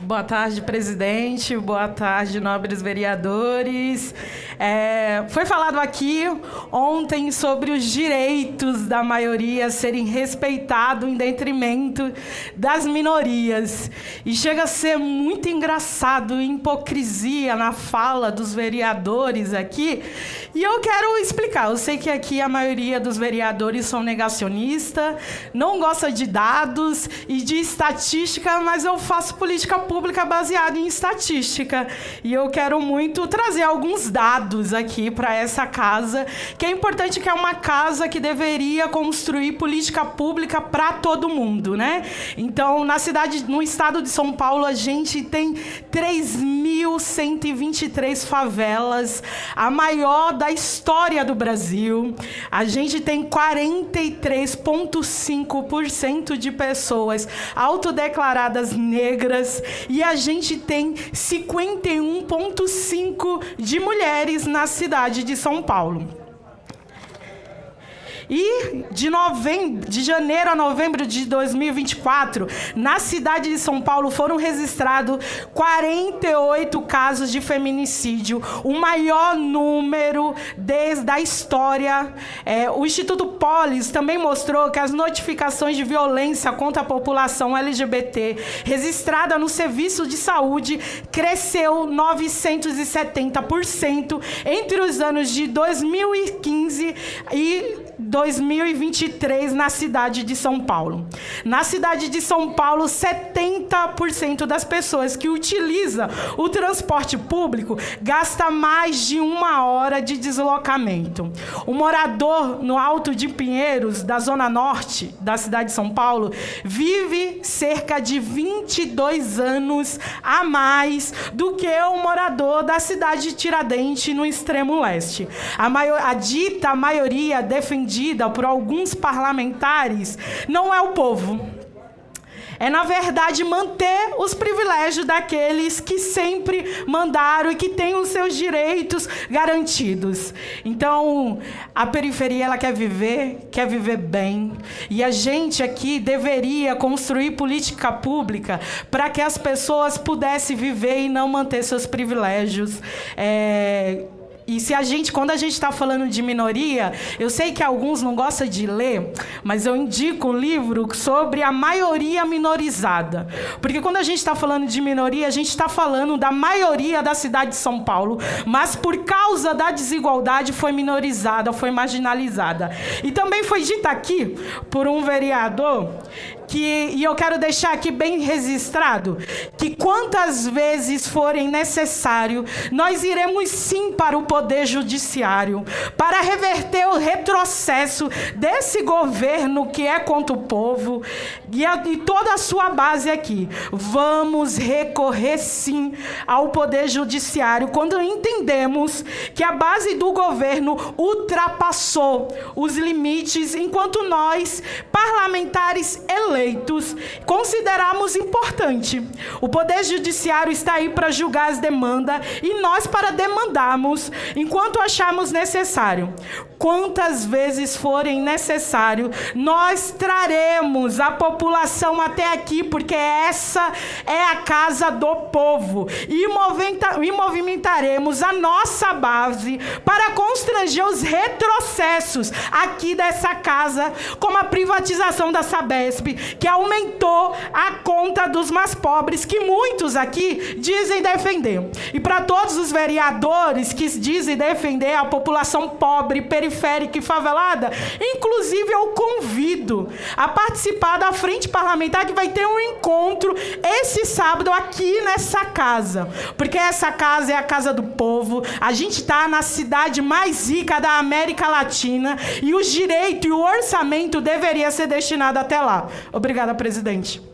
Boa tarde, presidente. Boa tarde, nobres vereadores. Foi falado aqui ontem sobre os direitos da maioria serem respeitados em detrimento das minorias. E chega a ser muito engraçado e hipocrisia na fala dos vereadores aqui. E eu quero explicar. Eu sei que aqui a maioria dos vereadores são negacionistas, não gosta de dados e de estatística, mas eu faço política pública baseada em estatística. E eu quero muito trazer alguns dados aqui para essa casa, que é importante, que é uma casa que deveria construir política pública para todo mundo, né? Então, no estado de São Paulo, a gente tem 3.123 favelas, a maior da história do Brasil. A gente tem 43,5% de pessoas autodeclaradas negras e a gente tem 51,5% de mulheres na cidade de São Paulo. E de janeiro a novembro de 2024, na cidade de São Paulo foram registrados 48 casos de feminicídio, o maior número desde a história. O Instituto Polis também mostrou que as notificações de violência contra a população LGBT registrada no serviço de saúde cresceu 970% entre os anos de 2015 e 2023 na cidade de São Paulo. Na cidade de São Paulo, 70% das pessoas que utilizam o transporte público gasta mais de 1 hora de deslocamento. O morador no Alto de Pinheiros, da Zona Norte da cidade de São Paulo, vive cerca de 22 anos a mais do que o morador da cidade de Tiradentes, no extremo leste. A dita maioria defendida por alguns parlamentares não é o povo. É, na verdade, manter os privilégios daqueles que sempre mandaram e que têm os seus direitos garantidos. Então, a periferia, ela quer viver bem. E a gente aqui deveria construir política pública para que as pessoas pudessem viver e não manter seus privilégios. E quando a gente está falando de minoria, eu sei que alguns não gostam de ler, mas eu indico um livro sobre a maioria minorizada. Porque quando a gente está falando de minoria, a gente está falando da maioria da cidade de São Paulo, mas por causa da desigualdade foi minorizada, foi marginalizada. E também foi dito aqui por um vereador e eu quero deixar aqui bem registrado, que quantas vezes forem necessário, nós iremos sim para o Poder Judiciário, para reverter o retrocesso desse governo que é contra o povo e toda a sua base aqui. Vamos recorrer sim ao Poder Judiciário quando entendemos que a base do governo ultrapassou os limites, enquanto nós, parlamentares eleitos, consideramos importante. O Poder Judiciário está aí para julgar as demandas e nós para demandarmos enquanto acharmos necessário. Quantas vezes forem necessário, nós traremos a população até aqui, porque essa é a casa do povo. E movimentaremos a nossa base para constranger os retrocessos aqui dessa casa, como a privatização da Sabesp, que aumentou a conta dos mais pobres, que muitos aqui dizem defender. E para todos os vereadores que dizem defender a população pobre, periférica e favelada, inclusive eu convido a participar da frente parlamentar, que vai ter um encontro esse sábado aqui nessa casa. Porque essa casa é a casa do povo, a gente está na cidade mais rica da América Latina e os direitos e o orçamento deveria ser destinado até lá. Obrigada, presidente.